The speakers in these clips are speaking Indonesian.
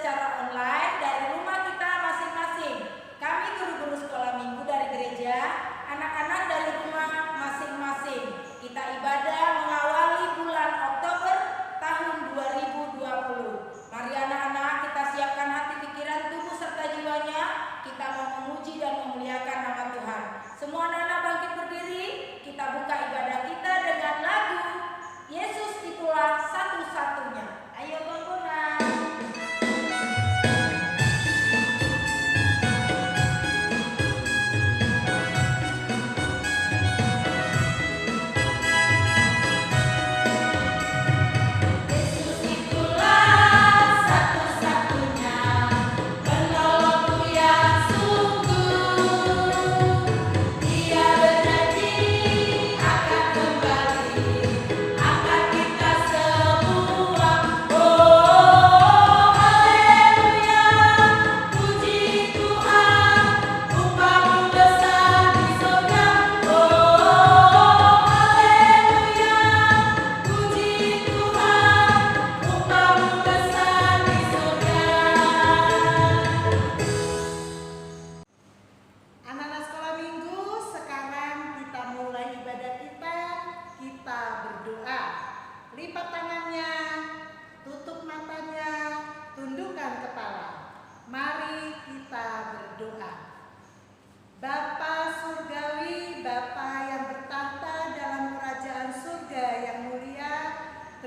secara online dari rumah kita masing-masing. Kami guru-guru sekolah minggu dari gereja, anak-anak dari rumah masing-masing. Kita ibadah mengawali bulan Oktober tahun 2020. Mari anak-anak kita siapkan hati, pikiran, tubuh serta jiwanya. Kita mau memuji dan memuliakan nama Tuhan. Semua anak-anak bangkit berdiri. Kita buka ibadah kita dengan lagu Yesus Itulah Satu-Satunya. Ayo bangunan.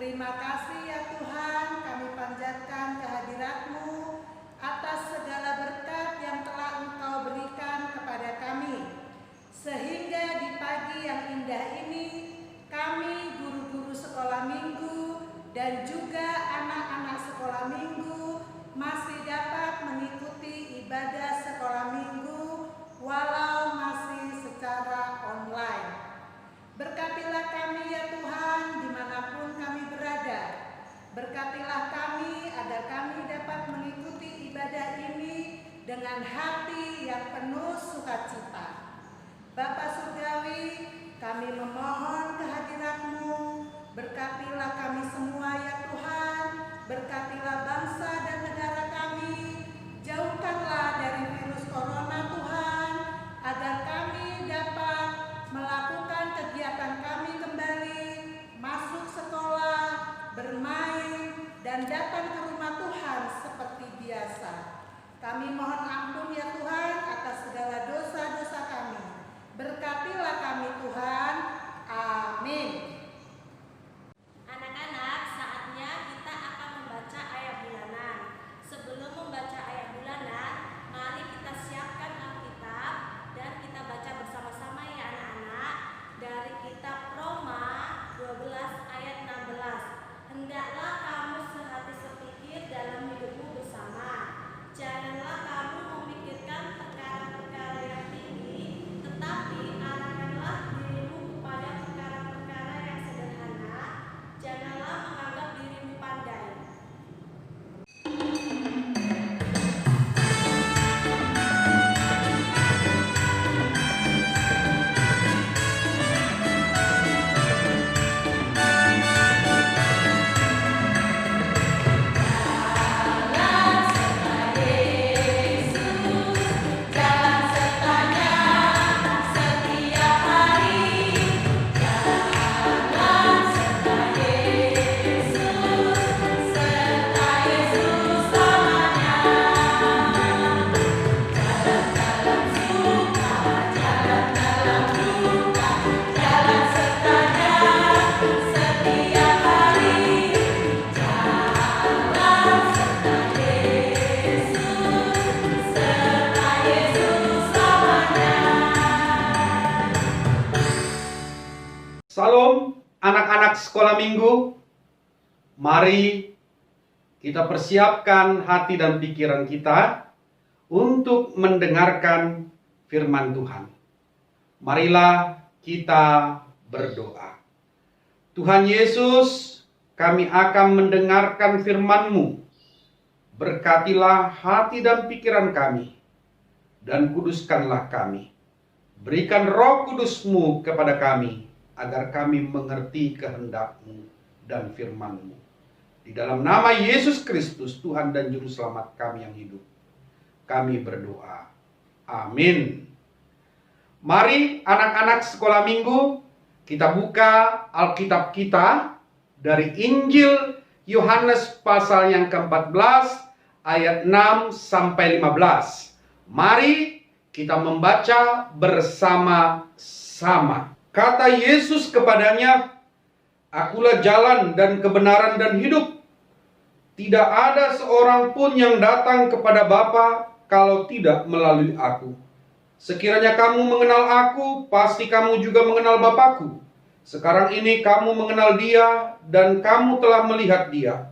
Terima kasih ya Tuhan, kami panjatkan kehadirat-Mu atas segala berkat yang telah Engkau berikan kepada kami. Sehingga di pagi yang indah ini, kami guru-guru sekolah minggu dan juga anak-anak sekolah minggu masih dapat mengikuti ibadah sekolah minggu walau masih secara online. Berkatilah kami ya Tuhan dimanapun kami berada. Berkatilah kami agar kami dapat mengikuti ibadah ini dengan hati yang penuh sukacita. Bapa Surgawi, kami memohon kehadirat-Mu. Berkatilah kami semua ya Tuhan. Berkatilah bangsa dan negara kami. Jauhkanlah dari virus corona Tuhan, agar kami dapat melakukan kegiatan kami kembali, masuk sekolah, bermain, dan datang ke rumah Tuhan seperti biasa. Kami mohon ampun ya Tuhan atas segala dosa-dosa kami. Berkatilah kami Tuhan. Amin. Anak-anak, saatnya kita akan membaca ayat bulanan. Sebelum membaca ayat bulanan, mari kita siapkan Alkitab dan kita baca bersama-sama ya anak-anak. Dari kitab Roma 12 ayat 16. Hendaklah kamu sehati sepikir dalam hidupmu bersama. Janganlah kamu memikirkan perkara-perkara yang tinggi, tetapi arahkanlah dirimu kepada perkara-perkara yang sederhana. Janganlah menganggap dirimu pandai. Salam anak-anak sekolah minggu. Mari kita persiapkan hati dan pikiran kita untuk mendengarkan firman Tuhan. Marilah kita berdoa. Tuhan Yesus, kami akan mendengarkan firman-Mu. Berkatilah hati dan pikiran kami, dan kuduskanlah kami. Berikan Roh Kudus-Mu kepada kami, agar kami mengerti kehendak-Mu dan firman-Mu. Di dalam nama Yesus Kristus, Tuhan dan Juru Selamat kami yang hidup, kami berdoa. Amin. Mari anak-anak sekolah minggu, kita buka Alkitab kita dari Injil Yohanes pasal yang ke-14 ayat 6 sampai 15. Mari kita membaca bersama-sama. Kata Yesus kepadanya, "Akulah jalan dan kebenaran dan hidup. Tidak ada seorang pun yang datang kepada Bapa kalau tidak melalui aku. Sekiranya kamu mengenal aku, pasti kamu juga mengenal Bapakku. Sekarang ini kamu mengenal Dia dan kamu telah melihat Dia."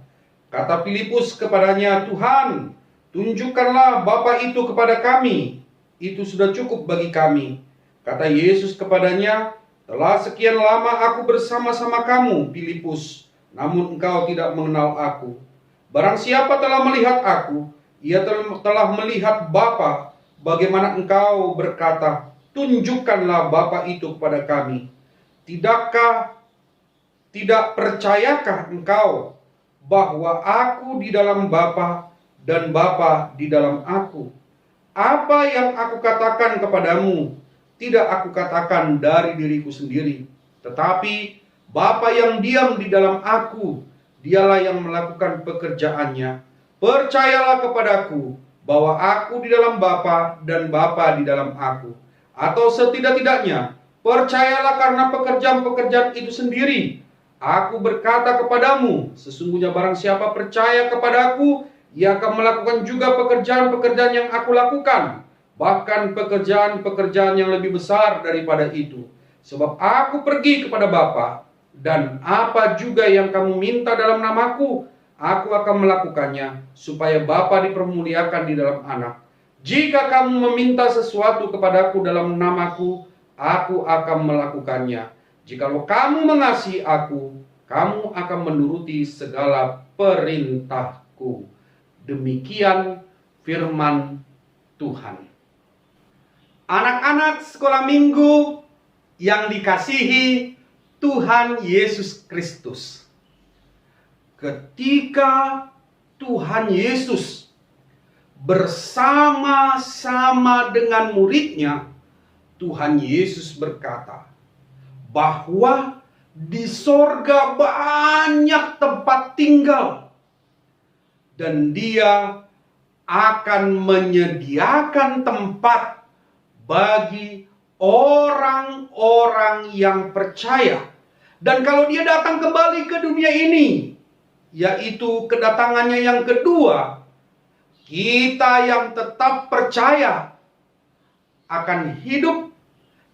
Kata Filipus kepadanya, "Tuhan, tunjukkanlah Bapa itu kepada kami. Itu sudah cukup bagi kami." Kata Yesus kepadanya, "Telah sekian lama aku bersama-sama kamu, Filipus, namun engkau tidak mengenal aku. Barang siapa telah melihat aku, ia telah melihat Bapa. Bagaimana engkau berkata, 'Tunjukkanlah Bapa itu kepada kami'? Tidak percayakah engkau bahwa aku di dalam Bapa dan Bapa di dalam aku? Apa yang aku katakan kepadamu, tidak aku katakan dari diriku sendiri, tetapi Bapa yang diam di dalam aku, Dialah yang melakukan pekerjaannya. Percayalah kepadaku bahwa aku di dalam Bapa dan Bapa di dalam aku. Atau setidak-tidaknya, percayalah karena pekerjaan-pekerjaan itu sendiri. Aku berkata kepadamu, sesungguhnya barang siapa percaya kepadaku, ia akan melakukan juga pekerjaan-pekerjaan yang aku lakukan. Bahkan pekerjaan-pekerjaan yang lebih besar daripada itu. Sebab aku pergi kepada Bapa, dan apa juga yang kamu minta dalam namaku, aku akan melakukannya, supaya Bapa dipermuliakan di dalam Anak. Jika kamu meminta sesuatu kepadaku dalam namaku, aku akan melakukannya. Jikalau kamu mengasihi aku, kamu akan menuruti segala perintahku." Demikian firman Tuhan. Anak-anak sekolah minggu yang dikasihi Tuhan Yesus Kristus. Ketika Tuhan Yesus bersama-sama dengan muridnya, Tuhan Yesus berkata bahwa di sorga banyak tempat tinggal, dan Dia akan menyediakan tempat bagi orang-orang yang percaya. Dan kalau Dia datang kembali ke dunia ini, yaitu kedatangannya yang kedua, kita yang tetap percaya akan hidup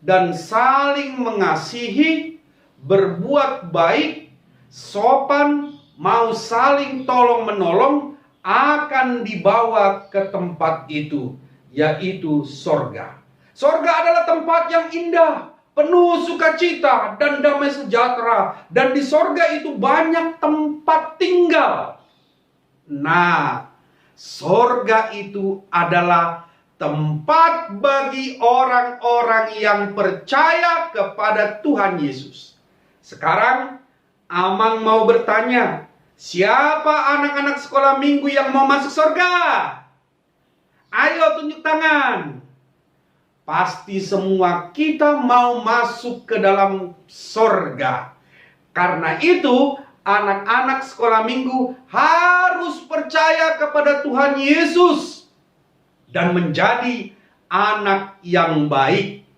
dan saling mengasihi, berbuat baik, sopan, mau saling tolong-menolong, akan dibawa ke tempat itu, yaitu sorga. Sorga adalah tempat yang indah, penuh sukacita dan damai sejahtera. Dan di sorga itu banyak tempat tinggal. Nah, sorga itu adalah tempat bagi orang-orang yang percaya kepada Tuhan Yesus. Sekarang, Amang mau bertanya, siapa anak-anak sekolah minggu yang mau masuk sorga? Ayo tunjuk tangan. Pasti semua kita mau masuk ke dalam sorga. Karena itu, anak-anak sekolah minggu harus percaya kepada Tuhan Yesus dan menjadi anak yang baik.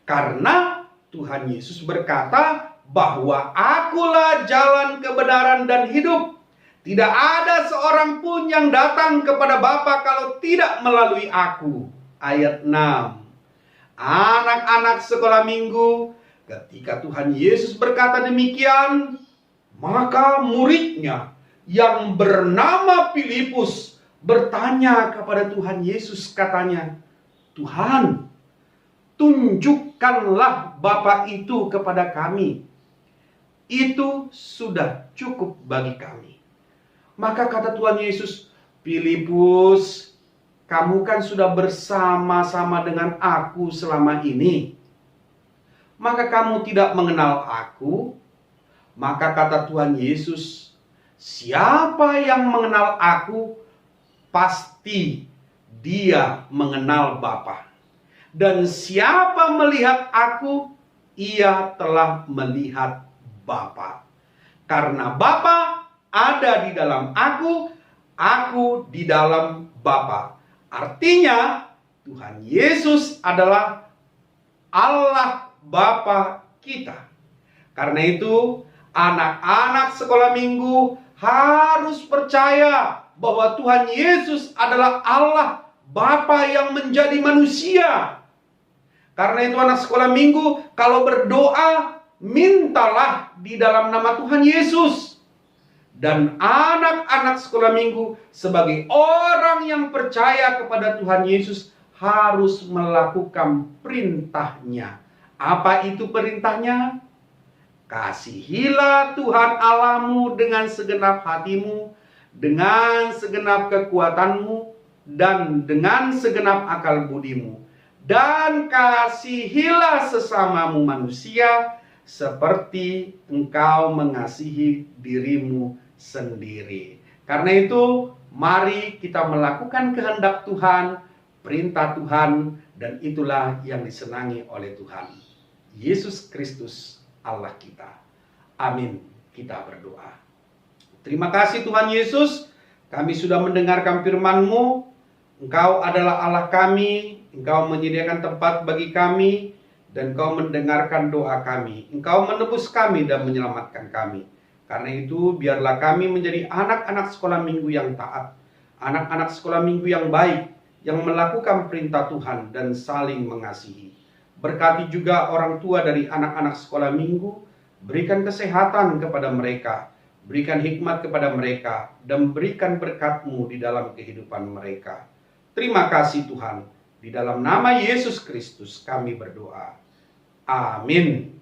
Karena Tuhan Yesus berkata bahwa akulah jalan kebenaran dan hidup. Tidak ada seorang pun yang datang kepada Bapa kalau tidak melalui aku. Ayat 6. Anak-anak sekolah minggu, ketika Tuhan Yesus berkata demikian, maka muridnya yang bernama Filipus bertanya kepada Tuhan Yesus, katanya, "Tuhan, tunjukkanlah Bapa itu kepada kami. Itu sudah cukup bagi kami." Maka kata Tuhan Yesus, "Filipus, kamu kan sudah bersama-sama dengan aku selama ini. Maka kamu tidak mengenal aku?" Maka kata Tuhan Yesus, Siapa yang mengenal aku, pasti dia mengenal Bapa. Dan siapa melihat aku, ia telah melihat Bapa. Karena Bapa ada di dalam aku di dalam Bapa. Artinya, Tuhan Yesus adalah Allah Bapa kita. Karena itu, anak-anak sekolah minggu harus percaya bahwa Tuhan Yesus adalah Allah Bapa yang menjadi manusia. Karena itu anak sekolah minggu, kalau berdoa, mintalah di dalam nama Tuhan Yesus. Dan anak-anak sekolah minggu sebagai orang yang percaya kepada Tuhan Yesus harus melakukan perintahnya. Apa itu perintahnya? Kasihilah Tuhan Allahmu dengan segenap hatimu, dengan segenap kekuatanmu, dan dengan segenap akal budimu. Dan kasihilah sesamamu manusia seperti engkau mengasihi dirimu sendiri. Karena itu, mari kita melakukan kehendak Tuhan, perintah Tuhan, dan itulah yang disenangi oleh Tuhan. Yesus Kristus Allah kita. Amin. Kita berdoa. Terima kasih Tuhan Yesus, kami sudah mendengarkan firman-Mu. Engkau adalah Allah kami, Engkau menyediakan tempat bagi kami, dan Engkau mendengarkan doa kami. Engkau menebus kami dan menyelamatkan kami. Karena itu, biarlah kami menjadi anak-anak sekolah minggu yang taat, anak-anak sekolah minggu yang baik, yang melakukan perintah Tuhan dan saling mengasihi. Berkati juga orang tua dari anak-anak sekolah minggu, berikan kesehatan kepada mereka, berikan hikmat kepada mereka, dan berikan berkat-Mu di dalam kehidupan mereka. Terima kasih Tuhan. Di dalam nama Yesus Kristus kami berdoa. Amin.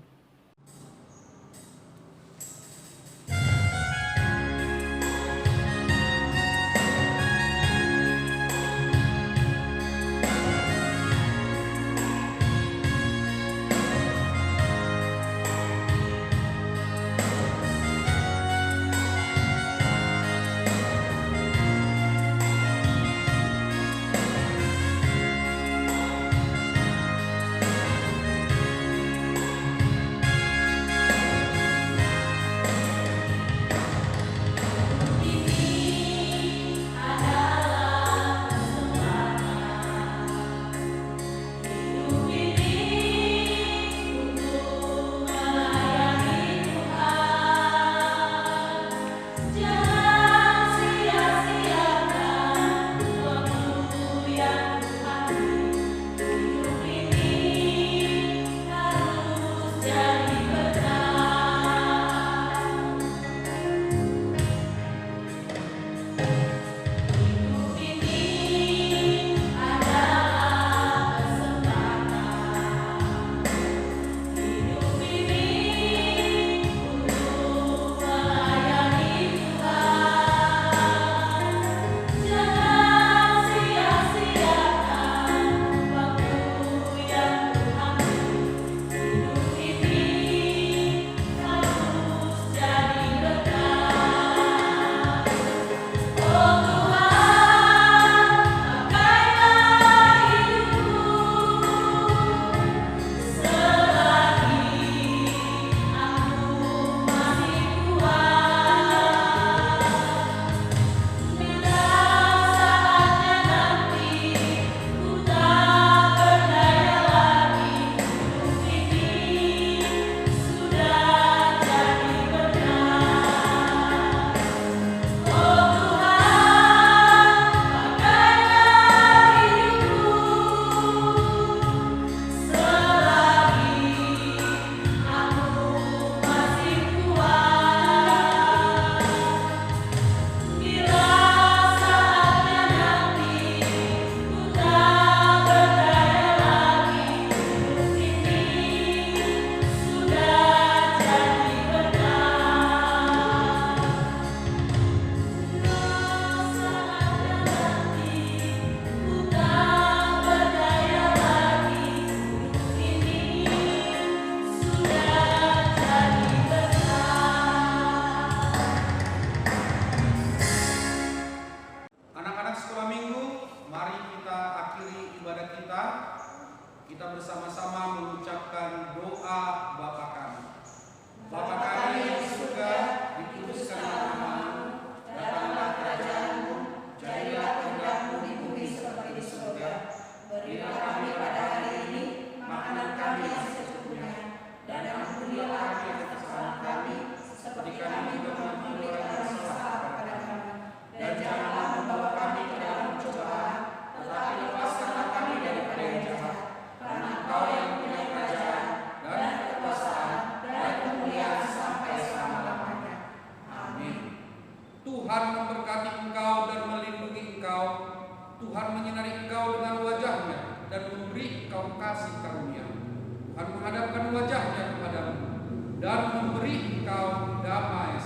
Tuhan menyinari engkau dengan wajah-Nya dan memberi engkau kasih karunia. Tuhan menghadapkan wajah-Nya kepadamu dan memberi engkau damai